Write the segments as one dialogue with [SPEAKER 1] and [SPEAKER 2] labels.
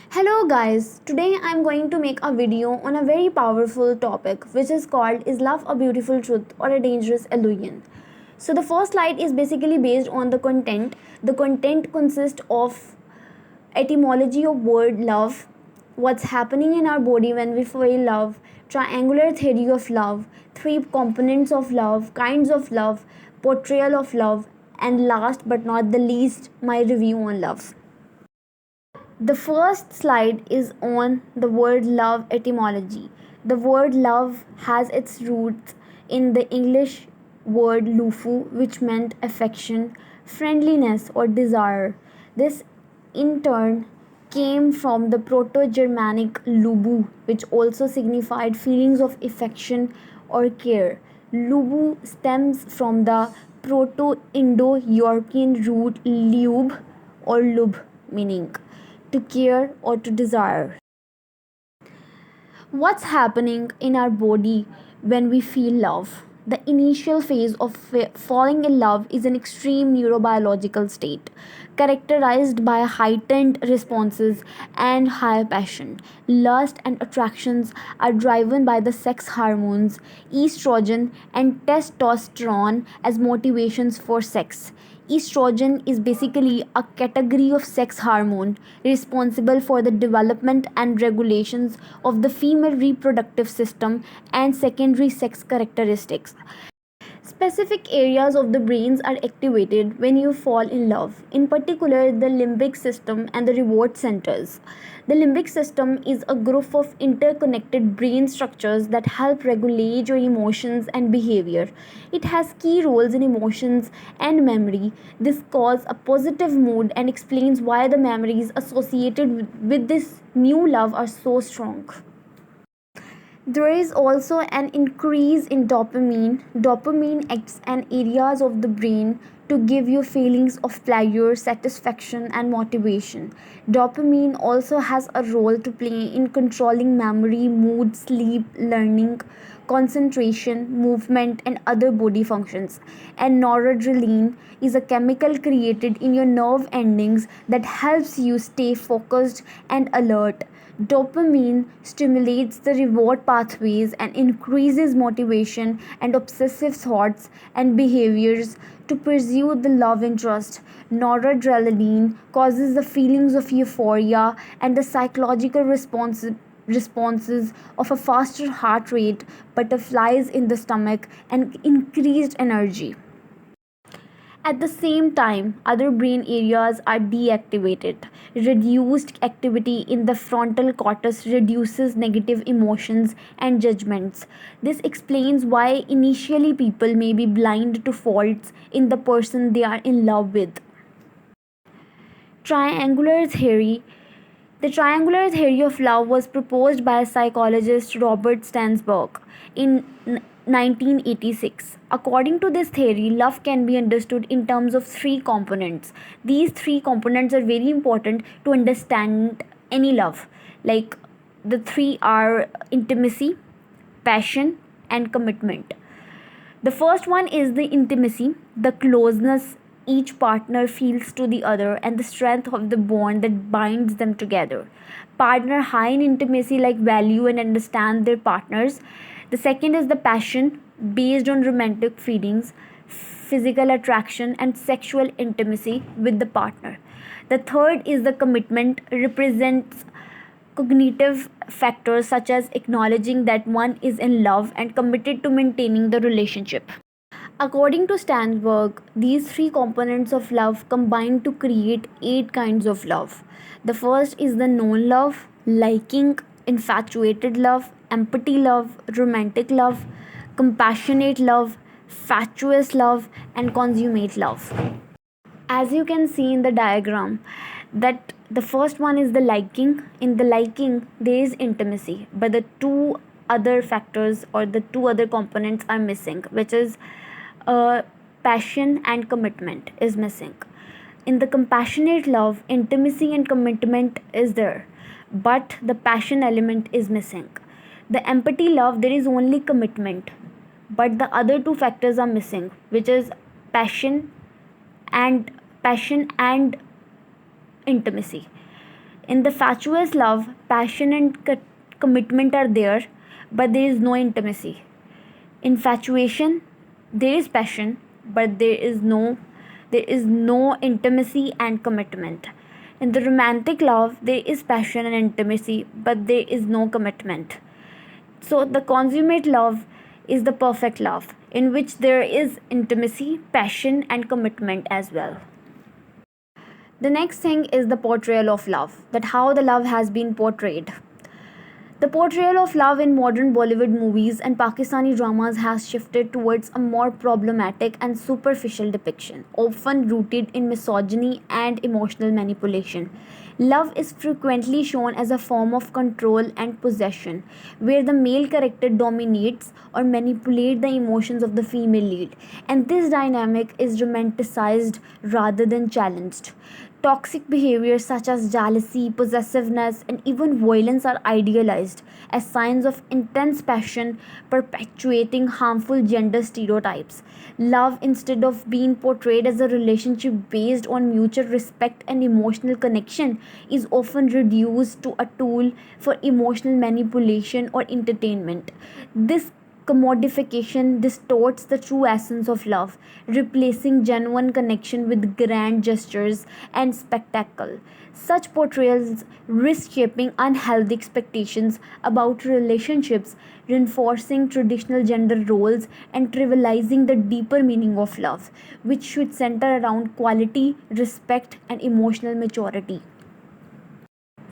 [SPEAKER 1] Hello guys, today I'm going to make a video on a very powerful topic which is called Is Love a Beautiful Truth or a Dangerous Illusion? So the first slide is basically based on the content. The content consists of etymology of word love, what's happening in our body when we feel love, triangular theory of love, three components of love, kinds of love, portrayal of love, and last but not the least, my review on love. The first slide is on the word love etymology. The word love has its roots in the English word lufu, which meant affection, friendliness, or desire. This in turn came from the Proto Germanic lubu, which also signified feelings of affection or care. Lubu stems from the Proto Indo European root lube or lub, meaning to care or to desire. What's happening in our body when we feel love? The initial phase of falling in love is an extreme neurobiological state characterized by heightened responses and high passion. Lust and attractions are driven by the sex hormones estrogen and testosterone as motivations for sex. Estrogen is basically a category of sex hormone responsible for the development and regulations of the female reproductive system and secondary sex characteristics. Specific areas of the brains are activated when you fall in love, in particular the limbic system and the reward centers. The limbic system is a group of interconnected brain structures that help regulate your emotions and behavior. It has key roles in emotions and memory. This causes a positive mood and explains why the memories associated with this new love are so strong. There is also an increase in dopamine. Dopamine acts in areas of the brain to give you feelings of pleasure, satisfaction, and motivation. Dopamine also has a role to play in controlling memory, mood, sleep, learning, concentration, movement, and other body functions. And noradrenaline is a chemical created in your nerve endings that helps you stay focused and alert. Dopamine stimulates the reward pathways and increases motivation and obsessive thoughts and behaviors to pursue the love interest. Noradrenaline causes the feelings of euphoria and the psychological responses of a faster heart rate, butterflies in the stomach, and increased energy. At the same time, other brain areas are deactivated. Reduced activity in the frontal cortex reduces negative emotions and judgments. This explains why initially people may be blind to faults in the person they are in love with. Triangular theory. The triangular theory of love was proposed by psychologist Robert Sternberg in 1986. According to this theory, love can be understood in terms of three components. These three components are very important to understand any love. Like the three are intimacy, passion, and commitment. The first one is the intimacy, the closeness each partner feels to the other, and the strength of the bond that binds them together. Partner high in intimacy like value and understand their partners. The second is the passion based on romantic feelings, physical attraction, and sexual intimacy with the partner. The third is the commitment represents cognitive factors such as acknowledging that one is in love and committed to maintaining the relationship. According to Sternberg, these three components of love combine to create eight kinds of love. The first is the known love, liking, infatuated love, empathy love, romantic love, compassionate love, fatuous love, and consummate love. As you can see in the diagram, that the first one is the liking. In the liking, there is intimacy, but the two other factors or the two other components are missing, which is uh, passion and commitment is missing. In the compassionate love, intimacy and commitment is there, but the passion element is missing. The empathy love, there is only commitment, but the other two factors are missing, which is passion and passion and intimacy. In the fatuous love, passion and commitment are there, but there is no intimacy. Infatuation, there is passion, but there is no intimacy and commitment. In the romantic love, there is passion and intimacy, but there is no commitment. So the consummate love is the perfect love, in which there is intimacy, passion, and commitment as well. The next thing is the portrayal of love, that how the love has been portrayed. The portrayal of love in modern Bollywood movies and Pakistani dramas has shifted towards a more problematic and superficial depiction, often rooted in misogyny and emotional manipulation. Love is frequently shown as a form of control and possession, where the male character dominates or manipulates the emotions of the female lead, and this dynamic is romanticized rather than challenged. Toxic behaviors such as jealousy, possessiveness, and even violence are idealized as signs of intense passion, perpetuating harmful gender stereotypes. Love, instead of being portrayed as a relationship based on mutual respect and emotional connection, is often reduced to a tool for emotional manipulation or entertainment. This commodification distorts the true essence of love, replacing genuine connection with grand gestures and spectacle. Such portrayals risk shaping unhealthy expectations about relationships, reinforcing traditional gender roles, and trivializing the deeper meaning of love, which should center around quality, respect, and emotional maturity.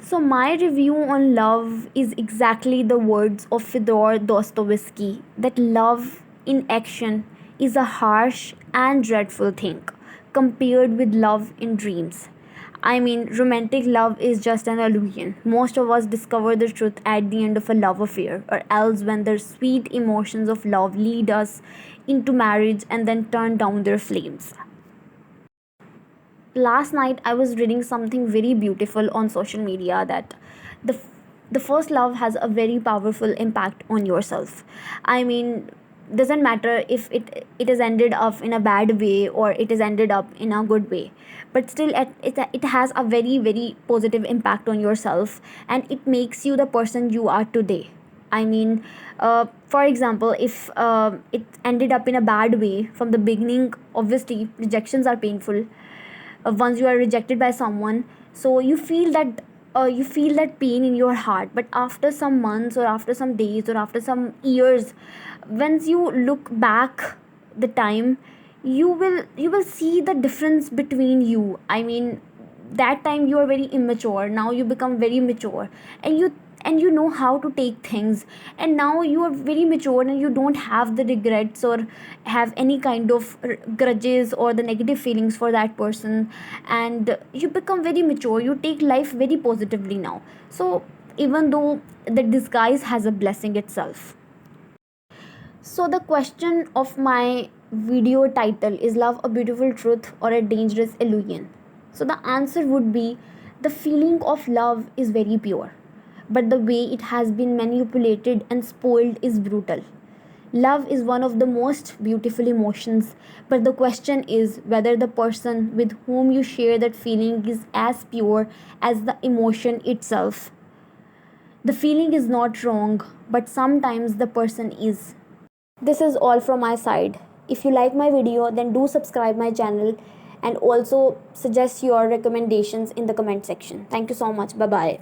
[SPEAKER 1] So, my review on love is exactly the words of Fyodor Dostoevsky, that love in action is a harsh and dreadful thing compared with love in dreams. I mean, romantic love is just an illusion. Most of us discover the truth at the end of a love affair, or else when the sweet emotions of love lead us into marriage and then turn down their flames. Last night I was reading something very beautiful on social media, that the the first love has a very powerful impact on yourself. I mean, doesn't matter if it has ended up in a bad way or it has ended up in a good way, but still it has a very very positive impact on yourself, and it makes you the person you are today. I mean, for example, if it ended up in a bad way from the beginning, obviously rejections are painful. Once you are rejected by someone, so you feel that pain in your heart, but after some months or after some days or after some years, once you look back the time, you will see the difference between you. I mean, that time you are very immature, now you become very mature, and you know how to take things, and now you are very mature and you don't have the regrets or have any kind of grudges or the negative feelings for that person, and you become very mature, you take life very positively now. So even though the disguise has a blessing itself. So the question of my video title is, love a beautiful truth or a dangerous illusion? So the answer would be, the feeling of love is very pure, but the way it has been manipulated and spoiled is brutal. Love is one of the most beautiful emotions, but the question is whether the person with whom you share that feeling is as pure as the emotion itself. The feeling is not wrong, but sometimes the person is. This is all from my side. If you like my video, then do subscribe my channel and also suggest your recommendations in the comment section. Thank you so much. Bye bye.